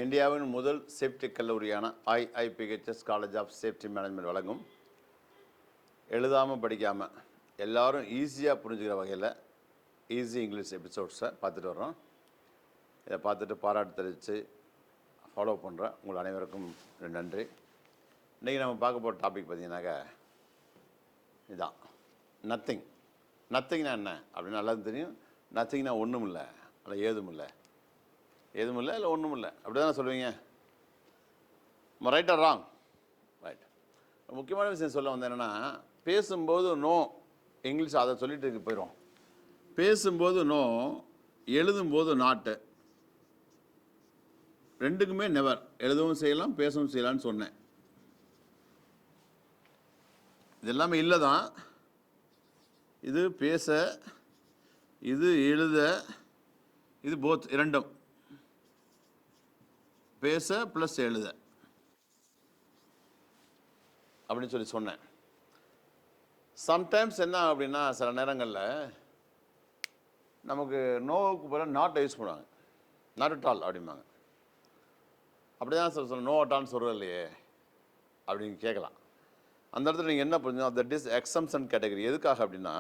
இந்தியாவின் முதல் சேஃப்டி கல்லூரியான IIPHS college of safety management வழங்கும் எழுதாமல் படிக்காமல் எல்லோரும் ஈஸியாக புரிஞ்சுக்கிற வகையில் ஈஸி இங்கிலீஷ் எபிசோட்ஸை பார்த்துட்டு வர்றோம். இதை பார்த்துட்டு பாராட்டு தெரிவித்து ஃபாலோ பண்ணுறேன். உங்கள் அனைவருக்கும் நன்றி. இன்றைக்கி நம்ம பார்க்க போகிற டாபிக் பார்த்தீங்கன்னாக்கா இதுதான், நத்திங்னா என்ன அப்படின்னு நல்லா தெரியும். நத்திங்னா ஒன்றும் இல்லை, இல்லை ஏதும் இல்லை, எதுவும் இல்லை, இல்லை ஒன்றும் இல்லை, அப்படி தானே சொல்லுவீங்க. Right or wrong? ரைட். முக்கியமான விஷயம் சொல்ல வந்தேன் என்னென்னா, பேசும்போது நோ இங்கிலீஷ் அதை சொல்லிட்டு போயிடும். பேசும்போது நோ, எழுதும்போது நாட்டு, ரெண்டுக்குமே நெவர். எழுதவும் செய்யலாம், பேசவும் செய்யலாம்னு சொன்னேன். இது எல்லாமே இல்லை தான். இது பேச, இது எழுத, இது போத் இரண்டும். பேச ப்ளஸ் எழுத அப்படின்னு சொல்லி சொன்னேன். சம்டைம்ஸ் என்ன அப்படின்னா, சில நேரங்களில் நமக்கு நோவுக்கு போல நாட்டை யூஸ் பண்ணுவாங்க. நாட் அட் ஆல் அப்படிம்பாங்க. அப்படி தான் சொல்ல நோ அட் ஆல்னு சொல்கிறது இல்லையே அப்படின்னு கேட்கலாம். அந்த இடத்துல நீங்கள் என்ன புரிஞ்சுக்கணும், தட் இஸ் எக்ஸம்ஷன் கேட்டகரி. எதுக்காக அப்படின்னா,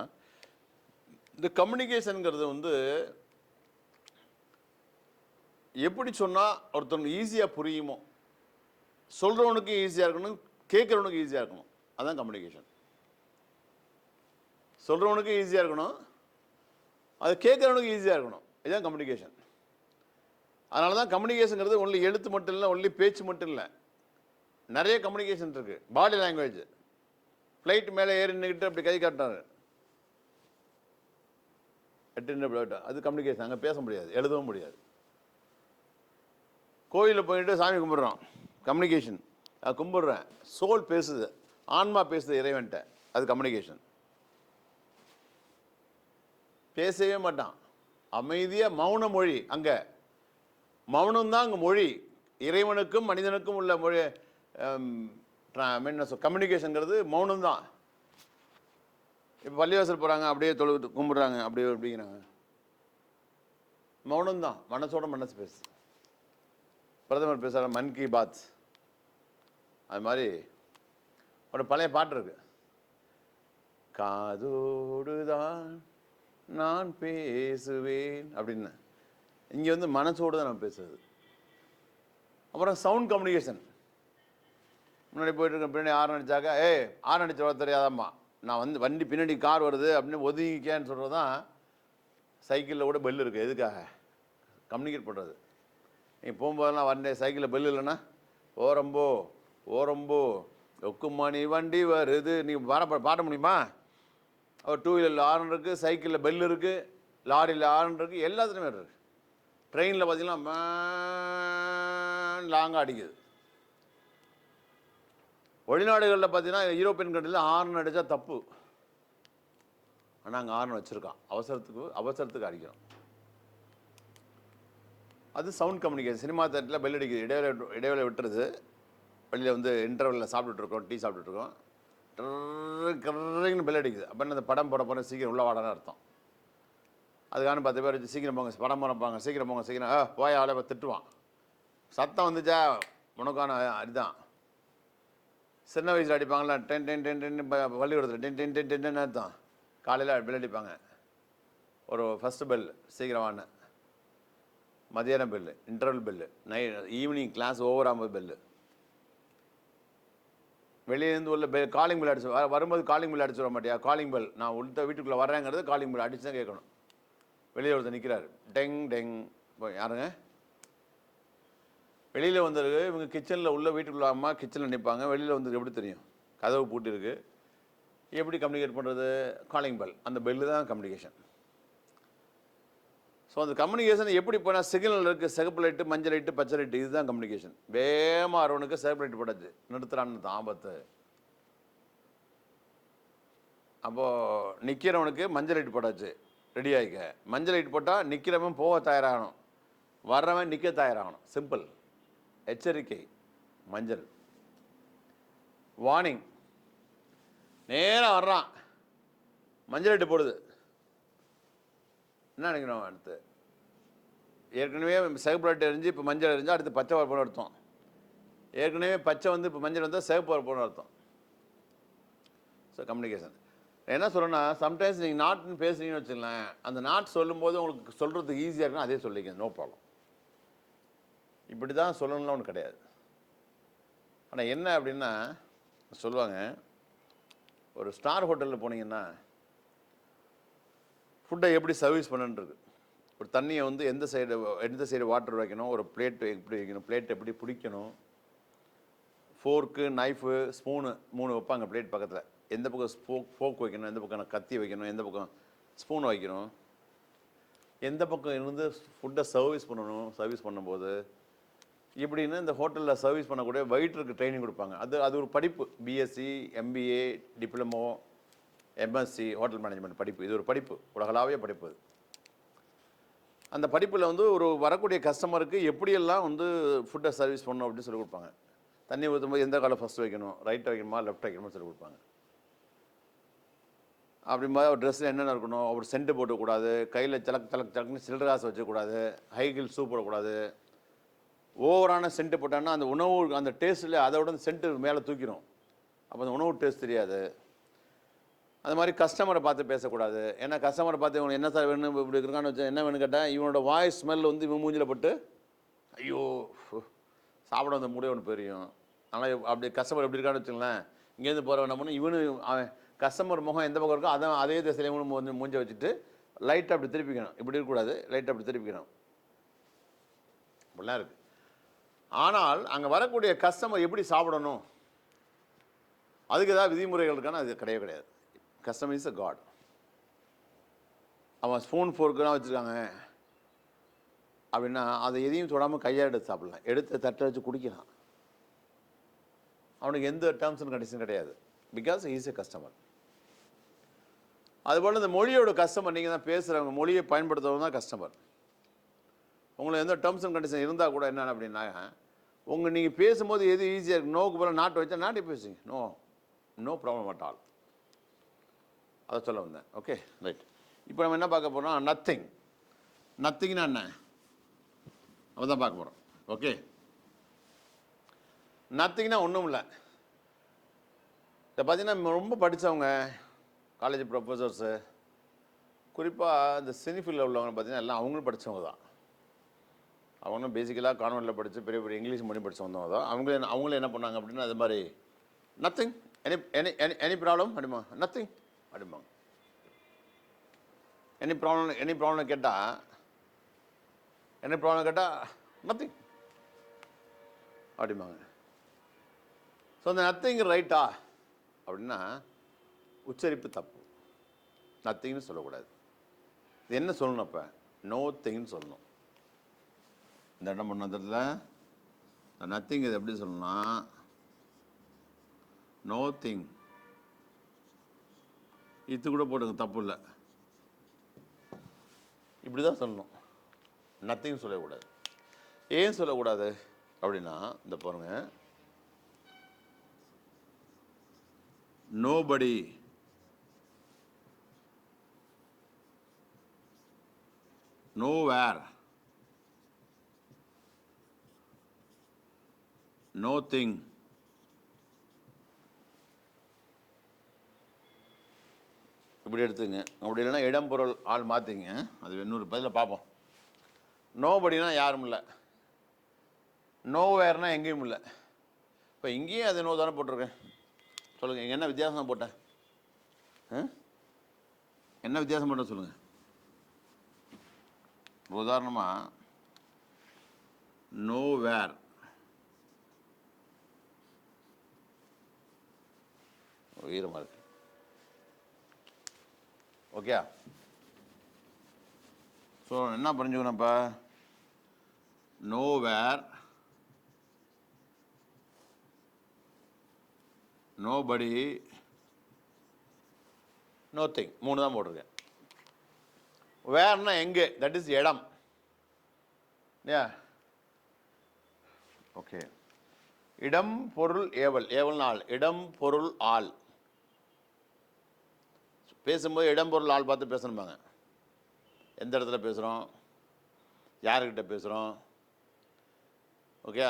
இந்த கம்யூனிகேஷனுங்கிறது எப்படி சொன்னால் ஒருத்தவனுக்கு ஈஸியாக புரியுமோ, சொல்கிறவனுக்கு ஈஸியாக இருக்கணும், கேட்குறவனுக்கு ஈஸியாக இருக்கணும். அதுதான் கம்யூனிகேஷன். சொல்கிறவனுக்கு ஈஸியாக இருக்கணும், அது கேட்குறவனுக்கு ஈஸியாக இருக்கணும். இதுதான் கம்யூனிகேஷன். அதனால தான் கம்யூனிகேஷனுங்கிறது ஒன்லி எழுத்து மட்டும் இல்லை, ஒன்லி பேச்சு மட்டும் இல்லை, நிறைய கம்யூனிகேஷன் இருக்குது. பாடி லாங்குவேஜ், ஃப்ளைட் மேலே ஏறி நின்றுக்கிட்டு அப்படி கை காட்டினார், அது கம்யூனிகேஷன். அங்கே பேச முடியாது, எழுதவும் முடியாது. கோயிலில் போயிட்டு சாமி கும்பிட்றோம், கம்யூனிகேஷன். அது கும்பிட்றேன், சோல் பேசுது, ஆன்மா பேசுது இறைவன்ட்ட, அது கம்யூனிகேஷன். பேசவே மாட்டான், அமைதியாக மௌன மொழி. அங்கே மௌனம்தான் அங்கே மொழி. இறைவனுக்கும் மனிதனுக்கும் உள்ள மொழி கம்யூனிகேஷனுங்கிறது மௌனம்தான். இப்போ பள்ளிவாசல் போகிறாங்க, அப்படியே தொழுது கும்பிட்றாங்க, அப்படியே அப்படிங்கிறாங்க, மௌனம்தான். மனசோட மனசு பேசு. பிரதமர் பேசுகிற மன் கி பாத், அது மாதிரி ஒரு பழைய பாட்டு இருக்கு, காதோடு தான் நான் பேசுவேன் அப்படின்னு. இங்கே மனசோடு தான் நான் பேசுறது. அப்புறம் சவுண்ட் கம்யூனிகேஷன். முன்னாடி போயிட்டு இருக்க, பின்னாடி ஆறு அடித்தாக்கா, ஆறு அடிச்சு வர தெரியாதாம்மா, நான் வண்டி பின்னாடி கார் வருது அப்படின்னு ஒதுங்கிக்கேன்னு சொல்கிறது தான். சைக்கிளில் கூட பெல் இருக்குது. எதுக்காக? கம்யூனிகேட் பண்ணுறது. நீ போகும்போதெல்லாம் வண்டி சைக்கிளில் பெல் இல்லைன்னா ஓரம்போ ஓரம்போ ஒக்குமானி வண்டி வருது, நீ பாட முடியுமா? ஒரு டூ வீலரில் ஆரன் இருக்குது, சைக்கிளில் பெல் இருக்குது, லாரியில் ஆரன் இருக்குது, எல்லாத்துலேயுமே இருக்குது. ட்ரெயினில் பார்த்தீங்கன்னா லாங்காக அடிக்குது. வெளிநாடுகளில் பார்த்தீங்கன்னா, யூரோப்பியன் கண்ட்ரியில் ஹார்ன் அடித்தா தப்பு. ஆனால் அங்கே ஹார்ன் வச்சுருக்கான், அவசரத்துக்கு அடிக்கணும். அது சவுண்ட் கம்யூனிகேஷன். சினிமா தேட்டரில் பெல் அடிக்குது, இடைவேளை விட்டுருது, வெளியில் இன்டர்வலில் சாப்பிட்டுட்ருக்கோம், டீ சாப்பிட்டுட்ருக்கோம், கர்ன்னு பெல் அடிக்குது. அப்போ அந்த படம் போட போகிற சீக்கிரம் உள்ள வாடான்னு அர்த்தம். அதுக்கான 10 பேர் வச்சு சீக்கிரம் போங்க, படம் போனப்பாங்க, சீக்கிரம் போங்க, சீக்கிரம் போய் ஆளை திட்டுவான். சத்தம் வந்துச்சா உனக்கான அதுதான். சின்ன வயசில் அடிப்பாங்களா, டென் டென் டென் டென், பள்ளிக்கூடத்தில் டென் டென் டென் டென் அர்த்தம். காலையில் பெல் அடிப்பாங்க, ஒரு ஃபஸ்ட்டு பெல் சீக்கிரம் வான்னு, மதியானம் bell, interval bell, evening class over ஆகும்போது பெல்லு, வெளியேருந்து உள்ள காலிங் பெல் அடிச்சு வரும்போது காலிங் பெல் அடிச்சு வர மாட்டியா? காலிங் பெல், நான் உள்ள வீட்டுக்குள்ளே வரேங்கிறது காலிங் பெல் அடிச்சு தான் கேட்கணும். வெளியே ஒருத்தர் நிற்கிறாரு, டெங் டெங், யாருங்க? வெளியில் வந்துருக்கு. இவங்க கிச்சனில் உள்ள வீட்டுக்குள்ள அம்மா கிச்சனில் நிற்பாங்க, வெளியில் வந்து எப்படி தெரியும்? கதவு பூட்டிருக்கு. எப்படி கம்யூனிகேட் பண்ணுறது? காலிங் பெல், அந்த பெல்லு தான் கம்யூனிகேஷன். ஸோ அந்த கம்யூனிகேஷன் எப்படி போனால், சிக்னல் இருக்குது, சிகப்பு லைட்டு, மஞ்சள் லைட்டு, பச்சை லைட்டு, இதுதான் கம்யூனிகேஷன். வேகமாக வரவனுக்கு சிகப்பு லைட்டு போட்டாச்சு, நிறுத்துறான்னு தான் ஆபத்து. அப்போது நிற்கிறவனுக்கு மஞ்சள் லைட்டு போட்டாச்சு, ரெடி ஆகிக்க. மஞ்சள் லைட் போட்டால் நிற்கிறவன் போக தயாராகணும், வர்றவன் நிற்க தயாராகணும். சிம்பிள். எச்சரிக்கை மஞ்சள், வார்னிங். நேராக வர்றான், மஞ்சள் லைட்டு போடுது, என்ன நினைக்கணும்? அடுத்து ஏற்கனவே சிகப்பு லைட் எரிஞ்சு இப்போ மஞ்சள் எரிஞ்சு அடுத்து பச்சை வரப்போன்னு அர்த்தம். ஏற்கனவே பச்சை வந்து இப்போ மஞ்சள் வந்தால் சிகப்பு வரப்போன்னு அர்த்தம். ஸோ கம்யூனிகேஷன் என்ன சொல்கிறேன்னா, சம்டைம்ஸ் நீங்கள் நாட்னு பேசுகிறீங்கன்னு வச்சுங்களேன், அந்த நாட் சொல்லும்போது உங்களுக்கு சொல்கிறதுக்கு ஈஸியாக இருக்குன்னா அதே சொல்லிக்க, நோ ப்ராப்ளம். இப்படி தான் சொல்லணும்லாம் ஒன்று கிடையாது. ஆனால் என்ன அப்படின்னா சொல்லுவாங்க, ஒரு ஸ்டார் ஹோட்டலில் போனீங்கன்னா ஃபுட்டை எப்படி சர்வீஸ் பண்ணுன்றது, ஒரு தண்ணியை வந்து எந்த சைடு வாட்டர் வைக்கணும், ஒரு பிளேட் எப்படி வைக்கணும், பிளேட் எப்படி பிடிக்கணும், ஃபோர்க்கு நைஃபு ஸ்பூனு 3 வைப்பாங்க பிளேட் பக்கத்தில். எந்த பக்கம் ஃபோக் வைக்கணும், எந்த பக்கம் கத்தி வைக்கணும், எந்த பக்கம் ஸ்பூன் வைக்கணும், எந்த பக்கம் இருந்து ஃபுட்டை சர்வீஸ் பண்ணும்போது இப்படின்னு இந்த ஹோட்டலில் சர்வீஸ் பண்ணக்கூடிய வெயிட்டருக்கு ட்ரைனிங் கொடுப்பாங்க. அது ஒரு படிப்பு, BSc, MBA, diploma, MSc, hotel management படிப்பு. இது ஒரு படிப்பு, உலகளாவிய படிப்பு. அந்த படிப்பில் வந்து ஒரு வரக்கூடிய கஸ்டமருக்கு எப்படியெல்லாம் வந்து ஃபுட்டை சர்வீஸ் பண்ணணும் அப்படின்னு சொல்லி கொடுப்பாங்க. தண்ணி ஊற்றும்போது எந்த காலை ஃபஸ்ட்டு வைக்கணும், ரைட்டை வைக்கணுமா லெஃப்ட் வைக்கணுமா சொல்லி கொடுப்பாங்க. அப்படி மாதிரி ஒரு ட்ரெஸ்ஸில் என்னென்ன இருக்கணும், ஒரு சென்ட்டு போட்டக்கூடாது, கையில் சலக்குன்னு சில்லற காசு வச்சக்கூடாது, ஹை ஹீல் ஷூ போடக்கூடாது. ஓவரான சென்ட்டு போட்டான்னா அந்த உணவு அந்த டேஸ்ட்டில் அதை விட அந்த சென்ட்டு மேலே தூக்கிடும், அப்போ அந்த உணவு டேஸ்ட் தெரியாது. அது மாதிரி கஸ்டமரை பார்த்து பேசக்கூடாது. ஏன்னா கஸ்டமரை பார்த்து இவங்க என்ன சார் வேணும் இப்படி இருக்கான்னு வச்சு என்ன வேணும்னு கேட்டால் இவனோட வாய்ஸ் ஸ்மெல் வந்து இவன் மூஞ்சில் பட்டு ஐயோ சாப்பிட வந்த மூடே ஒன்று பெரியும். ஆனால் அப்படி கஸ்டமர் எப்படி இருக்கான்னு வச்சுங்களேன், இங்கேருந்து போகிறவன் என்ன பண்ணணும், இவனு அவன் கஸ்டமர் முகம் எந்த பக்கம் இருக்கோ அதே திசையில இவனு மூஞ்சை வச்சுட்டு லைட்டாக அப்படி திருப்பிக்கணும். இப்படி இருக்கக்கூடாது, லைட்டாக அப்படி திருப்பிக்கணும். அப்படிலாம் இருக்குது. ஆனால் அங்கே வரக்கூடிய கஸ்டமர் எப்படி சாப்பிடணும் அதுக்கு ஏதாவது விதிமுறைகள் இருக்கான்னு அது கிடையவே கிடையாது. Customer is a god. அவன் ஸ்பூன் ஃபோர்க்குலாம் வச்சுருக்காங்க அப்படின்னா அதை எதையும் தொடாமல் கையால் எடுத்து சாப்பிடலாம், எடுத்து தட்டை வச்சு குடிக்கலாம். அவனுக்கு எந்த டேர்ம்ஸ் அண்ட் கண்டிஷன் கிடையாது, பிகாஸ் இஸ் எ கஸ்டமர். அதுபோல் இந்த மொழியோட கஸ்டமர், நீங்கள் தான் பேசுகிறவங்க மொழியை பயன்படுத்துறவங்க தான் கஸ்டமர். உங்களுக்கு எந்த டேர்ம்ஸ் அண்ட் கண்டிஷன் இருந்தால் கூட என்ன அப்படின்னா, நீங்கள் பேசும்போது எது ஈஸியாக இருக்குது, நோக்கு போல நாட்டு வச்சா நாட்டை பேசுங்க, நோ ப்ராப்ளம் அட் ஆல். அதை சொல்ல வந்தேன். Okay right. இப்போ நம்ம என்ன பார்க்க போகிறோம், நத்திங்னா என்ன அதை தான் பார்க்க போகிறோம். ஓகே, நத்திங்னா ஒன்றும் இல்லை. இதை பார்த்தீங்கன்னா ரொம்ப படித்தவங்க காலேஜ் ப்ரொஃபஸர்ஸு, குறிப்பாக இந்த சினிஃபீல்டில் உள்ளவங்க பார்த்தீங்கன்னா எல்லாம் அவங்களும் படித்தவங்க தான். அவங்களும் பேசிக்கலாக கான்வென்ட்டில் படித்து பெரிய பெரிய இங்கிலீஷ் மீடியம் படித்து வந்தவங்க தான். அவங்களும் என்ன பண்ணாங்க அப்படின்னா அது மாதிரி நத்திங், எனி ப்ராப்ளம் அப்படிமா, நத்திங் அப்படிம்பாங்க. எனி ப்ராப்ளம் கேட்டால் நத்திங் அப்படிம்பாங்க. ஸோ அந்த நத்திங் ரைட்டா அப்படின்னா உச்சரிப்பு தப்பு, நத்திங்னு சொல்லக்கூடாது. இது என்ன சொல்லணும், அப்போ நோ திங்னு சொல்லணும். இந்த இடம் பண்ணதில் நத்திங் இது எப்படி சொல்லணும்னா நோ திங், இது கூட போட்டுங்க தப்பு இல்லை, இப்படி தான் சொல்லணும், நத்திங் சொல்லக்கூடாது. ஏன் சொல்லக்கூடாது அப்படின்னா இந்த பாருங்க, நோபடி, நோவேர், நோதிங், இப்படி எடுத்துங்க. அப்படி இல்லைன்னா இடம் பொருள் ஆள் மாற்றிங்க, அது இன்னொரு பதில் பார்ப்போம். நோபடினா யாரும் இல்லை, நோவேர்னா எங்கேயும் இல்லை. இப்போ இங்கேயும் அது நோ தானே போட்டிருக்கேன், சொல்லுங்கள் இங்கே என்ன வித்தியாசம் போட்டேன், என்ன வித்தியாசம் போட்டேன் சொல்லுங்கள். உதாரணமாக நோவேர், ஈரமாக இருக்கு, ஓகே. ஸோ என்ன புரிஞ்சுக்கணும் இப்போ, நோவேர், நோபடி, நோத்திங், 3 தான் போட்டிருக்கேன். வேர்னா எங்கே, தட் இஸ் இடம். ஓகே, இடம் பொருள் ஏவல், ஏவல்னா ஆள், இடம் பொருள் ஆள். பேசும்போது இடம் பொருள் ஆள் பார்த்து பேசணுமாங்க. எந்த இடத்துல பேசுகிறோம், யாருக்கிட்ட பேசுகிறோம், ஓகே,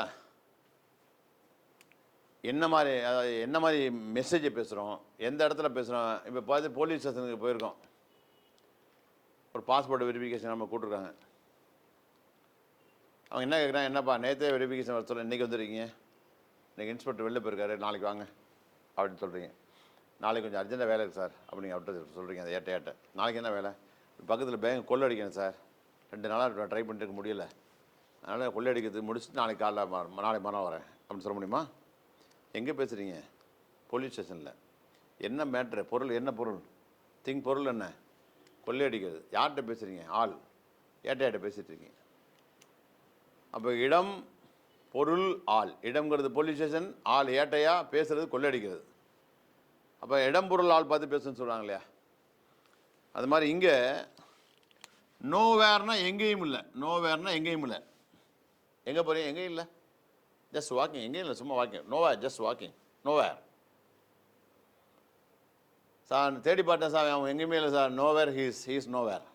என்ன மாதிரி மெசேஜை பேசுகிறோம், எந்த இடத்துல பேசுகிறோம். இப்போ பார்த்து போலீஸ் ஸ்டேஷனுக்கு போயிருக்கோம், ஒரு பாஸ்போர்ட் வெரிஃபிகேஷன் நம்ம கூப்பிட்ருக்காங்க. அவங்க என்ன கேட்குறாங்க, என்னப்பா நேற்றே வெரிஃபிகேஷன் வர சொல்ல இன்றைக்கி வந்துருக்கீங்க, இன்றைக்கி இன்ஸ்பெக்டர் வெளில போயிருக்காரு, நாளைக்கு வாங்க அப்படின்னு சொல்கிறீங்க. நாளைக்கு கொஞ்சம் அர்ஜென்ட்டாக வேலை இருக்குது சார் அப்படின்னு அவர்கிட்ட சொல்கிறீங்க. அந்த ஏட்ட நாளைக்கு என்ன வேலை, பக்கத்தில் பேங்க் கொள்ளை அடிக்கணும் சார், 2 நாளாக ட்ரை பண்ணிட்டு இருக்க முடியல, அதனால் கொள்ளை அடிக்கிறது முடிச்சுட்டு நாளைக்கு நாளைக்கு மரம் வரேன் அப்படின்னு சொல்ல முடியுமா? எங்கே பேசுகிறீங்க? போலீஸ் ஸ்டேஷனில். என்ன மேட்ரு, பொருள் என்ன பொருள், பொருள் என்ன, கொள்ளை அடிக்கிறது. யார்கிட்ட பேசுகிறீங்க? ஆள். ஏட்டையாட்ட பேசிகிட்டு இருக்கீங்க. அப்போ இடம், பொருள், ஆள். இடம்ங்கிறது போலீஸ் ஸ்டேஷன், ஆள் ஏட்டையா, பேசுகிறது கொள்ளை அடிக்கிறது. அப்போ இடம், பொருள், ஆள் பார்த்து பேசுன்னு சொல்கிறாங்க இல்லையா? அது மாதிரி இங்கே நோவேர்னா எங்கேயும் இல்லை, நோவேர்னா எங்கேயும் இல்லை. எங்கே போகிறீங்க? எங்கேயும் இல்லை, ஜஸ்ட் வாக்கிங். எங்கேயும் இல்லை, சும்மா walking. Nowhere, just walking, nowhere. Sir தேடி பார்த்தேன் சார், அவன் எங்கேயுமே இல்லை sir. Nowhere, he's nowhere.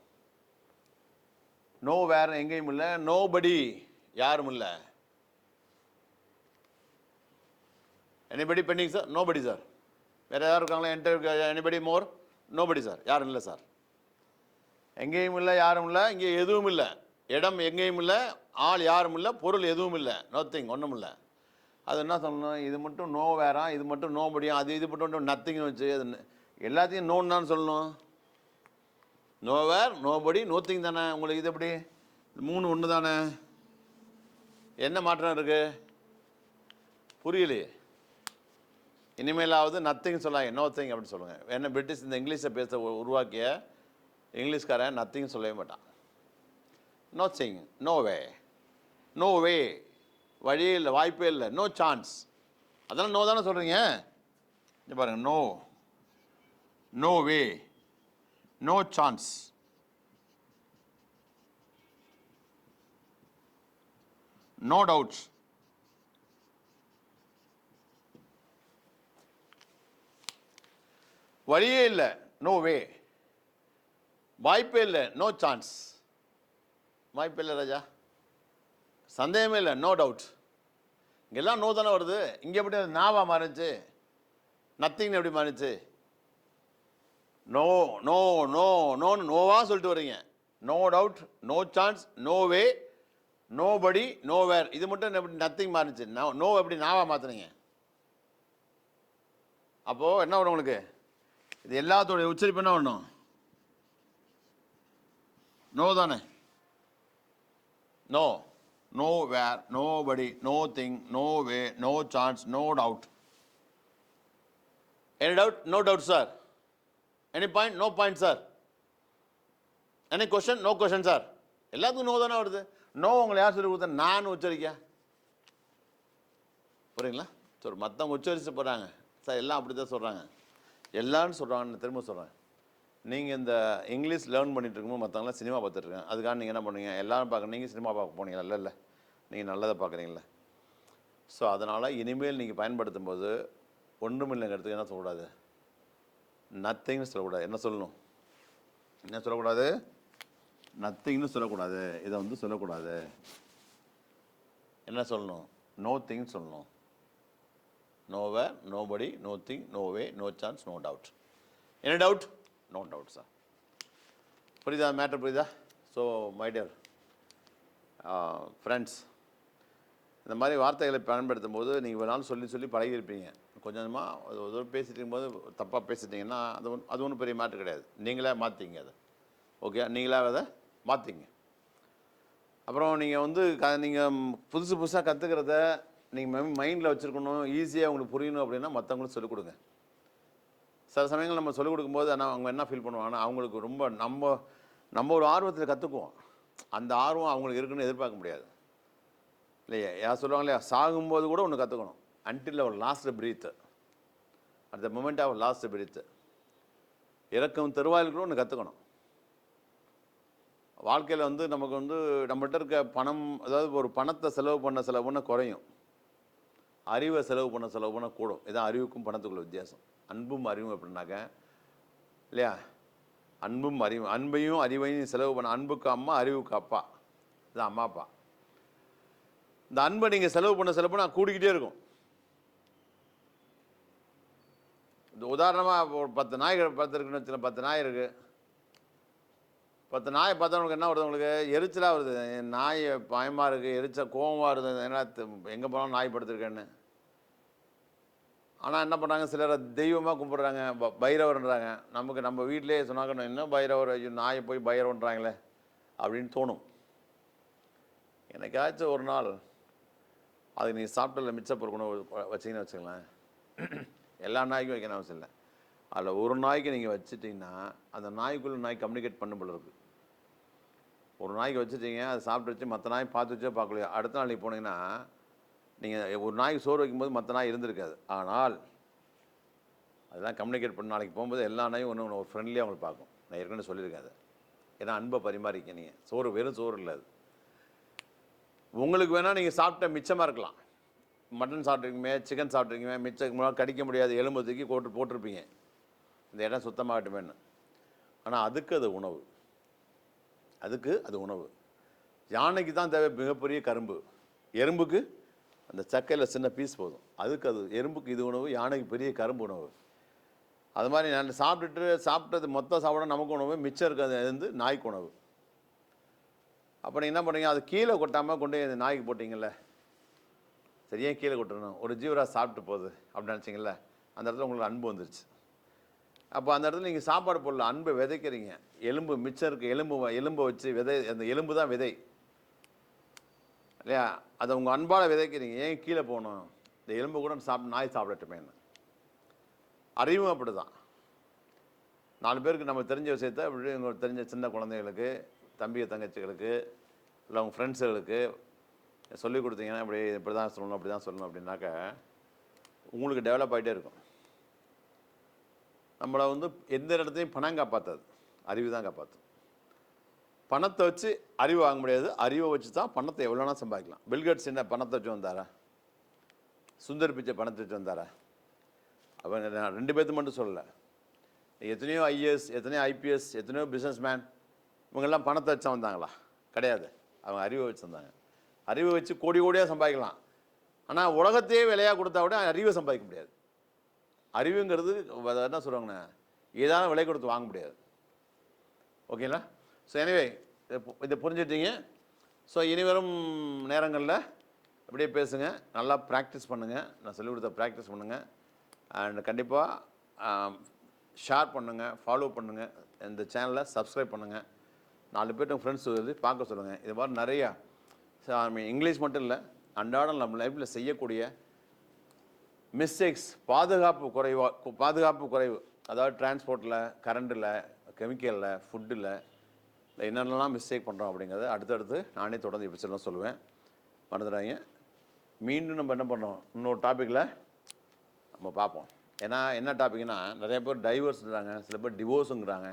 Nowhere எங்கேயும் இல்லை. நோபடி, யாரும் இல்லை. Anybody pending sir? Nobody sir. வேறு யாரும் இருக்காங்களா? Anybody more? Nobody sir. யாரும் இல்லை சார். எங்கேயும் இல்லை, யாரும் இல்லை. இங்கே எதுவும் இல்லை. இடம் எங்கேயும் இல்லை, ஆள் யாரும் இல்லை, பொருள் எதுவும் இல்லை, நத்திங், ஒன்றும் இல்லை. அது என்ன சொல்லணும்? இது மட்டும் நோ வேறா, இது மட்டும் நோ படியும், இது மட்டும் நத்திங்னு வச்சு அது எல்லாத்தையும் நோன்னு தான் சொல்லணும். நோ வேர், நோபடி, நோத்திங் தானே. உங்களுக்கு இது எப்படி 3 ஒன்று தானே? என்ன மாற்றம் இருக்குது? புரியலையே. இனிமேலாவது நத்திங் சொல்லாங்க, நோத்திங் அப்படின்னு சொல்லுங்கள். ஏன்னா பிரிட்டிஷ் இந்த இங்கிலீஷை பேச உருவாக்கிய இங்கிலீஷ்காரன் நத்திங் சொல்லவே மாட்டான். நோத்திங், நோ வே, நோ வே, வழியே இல்லை, வாய்ப்பே இல்லை, நோ சான்ஸ். அதெல்லாம் நோ தானே சொல்கிறீங்க. இங்கே பாருங்கள், no, no way, no chance, no doubts. வழியே இல்லை, நோ வே, வாய்ப்பே இல்லை, நோ சான்ஸ். வாய்ப்பே இல்லை ராஜா, சந்தேகமே இல்லை, நோ டவுட். இங்கெல்லாம் நோ தானே வருது. இங்கே எப்படி நாவா மாறிச்சு, நத்திங்னு எப்படி மாறிச்சு? நோ நோ நோ நோன்னு நோவா சொல்லிட்டு வர்றீங்க. No doubt, no chance, no way, no படி, நோ வேர். இது மட்டும் எப்படி நத்திங் மாறிச்சு? நோ எப்படி நாவா மாற்றுனீங்க? அப்போது என்ன வரும் உங்களுக்கு? இது எல்லாத்தோடைய உச்சரிப்பு என்ன வரணும்? நோ தானே. நோ, நோ வேர், நோ படி, nothing, no way, no chance, no doubt. Any doubt? No doubt sir. Any point? No point sir. Any question? No question sir. எல்லாத்துக்கும் நோ தானே வருது. நோ உங்களை யார் சொல்லி கொடுத்தா? நான் உச்சரிக்க புரியுங்களா? சரி, மற்றவங்க உச்சரிச்சு போகிறாங்க சார், எல்லாம் அப்படி தான் சொல்கிறாங்க, எல்லாரும் சொல்கிறாங்கன்னு திரும்ப சொல்கிறேன். நீங்கள் இந்த இங்கிலீஷ் லேர்ன் பண்ணிட்டு இருக்கும்போது மற்றவங்களாம் சினிமா பார்த்துட்ருக்கேன். அதுக்காக நீங்கள் என்ன பண்ணுவீங்க? எல்லோரும் பார்க்க, நீங்கள் சினிமா பார்க்க போனீங்களா? இல்லை, நீங்கள் நல்லதை பார்க்குறீங்களா? ஸோ அதனால் இனிமேல் நீங்கள் பயன்படுத்தும் போது ஒன்றுமில்லைங்கிறதுக்கு என்ன சொல்லக்கூடாது? நத்திங்னு சொல்லக்கூடாது. என்ன சொல்லணும்? என்ன சொல்லக்கூடாது? நத்திங்னு சொல்லக்கூடாது. இதை வந்து சொல்லக்கூடாது. என்ன சொல்லணும்? நோ திங் சொல்லணும். நோ வேர், நோ படி, nothing, no way, no chance, no doubt. என்ன டவுட்? No doubt sir. புரியுதா மேட்டர்? புரியுதா? ஸோ மை டியர் ஃப்ரெண்ட்ஸ், இந்த மாதிரி வார்த்தைகளை பயன்படுத்தும் போது நீங்கள் ஒரு நாள் சொல்லி பழகியிருப்பீங்க. கொஞ்சமாக அது பேசிட்டு இருக்கும்போது தப்பாக பேசிட்டிங்கன்னா அது ஒன்றும் பெரிய மேட்ரு கிடையாது. நீங்களே மாற்றிங்க அதை. ஓகே, நீங்களே அதை மாற்றிங்க. அப்புறம் நீங்கள் வந்து நீங்கள் புதுசாக கற்றுக்கிறத நீங்கள் மைண்டில் வச்சுருக்கணும், ஈஸியாக உங்களுக்கு புரியணும் அப்படின்னா மற்றவங்களுக்கு சொல்லிக் கொடுங்க. சில சமயங்கள் நம்ம சொல்லிக் கொடுக்கும்போது ஆனால் அவங்க என்ன ஃபீல் பண்ணுவாங்கன்னா, அவங்களுக்கு ரொம்ப நம்ம ஒரு ஆர்வத்தில் கற்றுக்குவோம், அந்த ஆர்வம் அவங்களுக்கு இருக்குன்னு எதிர்பார்க்க முடியாது இல்லையா? யார் சொல்லுவாங்க இல்லையா, சாகும்போது கூட ஒன்று கற்றுக்கணும். அன்டில் அவர் last breath, at the moment of last breath, இறக்கும் தருவாயில் கூட ஒன்று கற்றுக்கணும். வாழ்க்கையில் வந்து நமக்கு வந்து நம்மகிட்ட இருக்க பணம், அதாவது ஒரு பணத்தை செலவு பண்ண குறையும், அறிவை செலவு பண்ண கூடும். இதான் அறிவுக்கும் பணத்துக்குள்ள வித்தியாசம். அன்பும் அறிவும் எப்படின்னாக்க இல்லையா, அன்பும் அறிவும், அன்பையும் அறிவையும் செலவு பண்ண, அன்புக்கு அம்மா அறிவுக்கு அப்பா. இது அம்மா அப்பா. இந்த அன்பை நீங்கள் செலவு பண்ண கூடிக்கிட்டே இருக்கும். இந்த உதாரணமாக ஒரு 10 நாய்கள் பார்த்துருக்குன்னு வச்சுக்கலாம். 10 நாய் இருக்குது. 10 நாயை பார்த்தவங்களுக்கு என்ன வருது? உங்களுக்கு எரிச்சலாக வருது. நாய் பயமாக இருக்குது, எரிச்சல் கோவமாக வருது. ஏன்னா எங்கே போனாலும் நாய் படுத்துருக்கேன்னு. ஆனால் என்ன பண்ணுறாங்க, சிலர் தெய்வமாக கும்பிட்றாங்க, பைரவர்ன்றாங்க. நமக்கு நம்ம வீட்டிலேயே சொன்னாங்க, இன்னும் பைரவர், ஐயோ நாயை போய் பைரவன்றாங்களே அப்படின்னு தோணும். எனக்காச்சும் ஒரு நாள் அது நீங்கள் சாப்பிட்டதில் மிச்ச பொருட்கணும் வச்சிங்கன்னு வச்சுங்களேன். எல்லா நாய்க்கும் வைக்கணும் அவசியம் இல்லை. அதில் ஒரு நாய்க்கு நீங்கள் வச்சுட்டிங்கன்னா அந்த நாய்க்குள்ளே நாய் கம்யூனிகேட் பண்ண போல இருக்குது. ஒரு நாய்க்கு வச்சுட்டீங்க, அதை சாப்பிட்டு வச்சு மற்ற நாய் பார்த்து வச்சோ பார்க்கலையோ, அடுத்த நாள் நீங்கள் போனீங்கன்னா நீங்கள் ஒரு நாய்க்கு சோறு வைக்கும்போது மற்ற நாய் இருந்திருக்காது. ஆனால் அதெல்லாம் கம்யூனிகேட் பண்ண நாளைக்கு போகும்போது எல்லா நாயும் ஒன்று ஒரு ஃப்ரெண்ட்லியாக அவங்களை பார்க்கும். நான் ஏற்கனவே சொல்லியிருக்கேன் அதை. ஏன்னா அன்பை பரிமாறிக்க நீங்கள் சோறு வெறும் சோறு இல்லை. அது உங்களுக்கு வேணால் நீங்கள் சாப்பிட்ட மிச்சமாக இருக்கலாம். மட்டன் சாப்பிட்ருக்கீங்க, சிக்கன் சாப்பிட்ருக்கீங்க, மிச்சம் கடிக்க முடியாது, எலும்பு தூக்கி போட்டிருப்பீங்க, இந்த இடம் சுத்தமாகட்டுமேன்னு. ஆனால் அதுக்கு அது உணவு. அதுக்கு அது உணவு. யானைக்கு தான் தேவை மிகப்பெரிய கரும்பு, எறும்புக்கு அந்த சக்கையில் சின்ன பீஸ் போதும். அதுக்கு அது எறும்புக்கு இது உணவு, யானைக்கு பெரிய கரும்பு உணவு. அது மாதிரி நான் சாப்பிட்டது மொத்தம் சாப்பிட நமக்கு உணவு, மிச்சம் இருக்கிறது வந்து நாய்க்கு உணவு. அப்போ நீங்கள் என்ன பண்ணுறீங்க, அது கீழே கொட்டாமல் கொண்டு அந்த நாய்க்கு போட்டிங்கல்ல, சரியா கீழே கொட்டணும். ஒரு ஜீவராஜ் சாப்பிட்டு போகுது அப்படின்னு நினச்சிங்கல்ல, அந்த இடத்துல உங்களுக்கு அன்பு வந்துருச்சு. அப்போ அந்த இடத்துல நீங்கள் சாப்பாடு போடல, அன்பை விதைக்கிறீங்க. எலும்பு மிச்சம் இருக்குது, எலும்பை வச்சு விதை, அந்த எலும்பு தான் விதை இல்லையா? அதை உங்கள் அன்பால் விதைக்கிறீங்க. ஏன் கீழே போகணும், இந்த எலும்பு கூட நாய் சாப்பிடட்டுமேன்னு. அறிவும் அப்படி தான். 4 பேருக்கு நம்ம தெரிஞ்ச விஷயத்த அப்படி உங்களுக்கு தெரிஞ்ச சின்ன குழந்தைகளுக்கு, தம்பிய தங்கச்சிகளுக்கு, இல்லை உங்கள் ஃப்ரெண்ட்ஸுகளுக்கு சொல்லி கொடுத்தீங்கன்னா இப்படி தான் சொல்லணும், அப்படி தான் சொல்லணும் அப்படின்னாக்க உங்களுக்கு டெவலப் ஆகிட்டே இருக்கும். நம்மளை வந்து எந்த இடத்தையும் பணம் காப்பாற்றாது, அறிவு தான் காப்பாற்றும். பணத்தை வச்சு அறிவு வாங்க முடியாது, அறிவை வச்சு தான் பணத்தை எவ்வளோனா சம்பாதிக்கலாம். பில்கேட்ஸ் என்ன பணத்தை வச்சு வந்தாரா? சுந்தர் பிச்சை பணத்தை வச்சு வந்தாரா? அவன் நான் 2 பேர்த்து மட்டும் சொல்லலை. எத்தனையோ ஐஏஎஸ், எத்தனையோ ஐபிஎஸ், எத்தனையோ பிஸ்னஸ்மேன், இவங்கெல்லாம் பணத்தை வச்சா வந்தாங்களா? கிடையாது. அவங்க அறிவை வச்சு வந்தாங்க. அறிவை வச்சு கோடியாக சம்பாதிக்கலாம். ஆனால் உலகத்தையே விலையாக கொடுத்தா விட அறிவை சம்பாதிக்க முடியாது. அறிவுங்கிறது என்ன சொல்கிறாங்கண்ணே, ஏதாவது விலை கொடுத்து வாங்க முடியாது. ஓகேங்களா? ஸோ எனிவே இதை புரிஞ்சுட்டீங்க. ஸோ இனிவரும் நேரங்களில் அப்படியே பேசுங்க, நல்லா ப்ராக்டிஸ் பண்ணுங்கள். நான் சொல்லிக் கொடுத்த ப்ராக்டிஸ் பண்ணுங்கள். அண்ட் கண்டிப்பாக ஷேர் பண்ணுங்கள், ஃபாலோ பண்ணுங்கள், இந்த சேனலை சப்ஸ்கிரைப் பண்ணுங்கள். 4 பேர்ட்டு ஃப்ரெண்ட்ஸ் வந்து பார்க்க சொல்லுங்கள். இது மாதிரி நிறையா இங்கிலீஷ் மட்டும் இல்லை, அன்றாடம் நம்ம லைஃப்பில் செய்யக்கூடிய மிஸ்டேக்ஸ், பாதுகாப்பு குறைவு, அதாவது டிரான்ஸ்போர்ட்டில், கரண்டில், கெமிக்கலில், ஃபுட்டில், இல்லை என்னென்னலாம் மிஸ்டேக் பண்ணுறோம் அப்படிங்கிறத அடுத்தடுத்து நானே தொடர்ந்து எபிசோட்லாம் சொல்லுவேன். மறந்துடாங்க. மீண்டும் நம்ம என்ன பண்ணுறோம், இன்னொரு டாப்பிக்கில் நம்ம பார்ப்போம். ஏன்னா என்ன டாபிக்னா, நிறைய பேர் டைவர்ஸ்ங்கிறாங்க, சில பேர் டிவோர்ஸுங்கிறாங்க,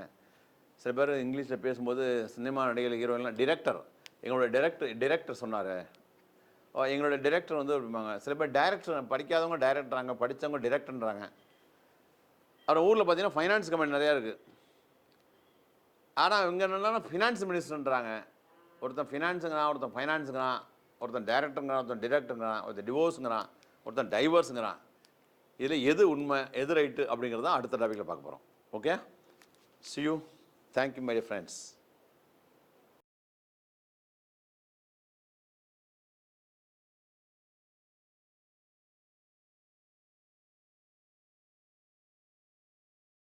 சில பேர் இங்கிலீஷில் பேசும்போது சினிமா நடிகர்கள், ஹீரோயின்லாம் எங்களோட டிரெக்டர் சொன்னார், எங்களோட டிரெக்டர் வந்து அப்படிம்பாங்க. சில பேர் டைரக்டர், படிக்காதவங்க டைரக்டராங்க, படித்தவங்க டிரெக்டர்ன்றாங்க. அப்புறம் ஊரில் பார்த்தீங்கன்னா ஃபைனான்ஸ் கம்பெனி நிறையா இருக்குது. ஆனால் இவங்க என்னென்னா ஃபினான்ஸ் மினிஸ்டர்ன்றாங்க. ஒருத்தன் ஃபினான்ஸுங்கிறான், ஒருத்தன் ஃபைனான்ஸுங்கிறான், ஒருத்தன் டைரக்டருங்கிறான், ஒருத்தன் டிரெக்டருங்கிறான், ஒருத்தன் டிவோர்ஸுங்கிறான், ஒருத்தன் டைவர்ஸுங்கிறான். இதில் எது உண்மை, எது ரைட்டு அப்படிங்கிறது தான் அடுத்த டாப்பிக்கில் பார்க்க போகிறோம். Okay, see you. Thank you, my dear friends.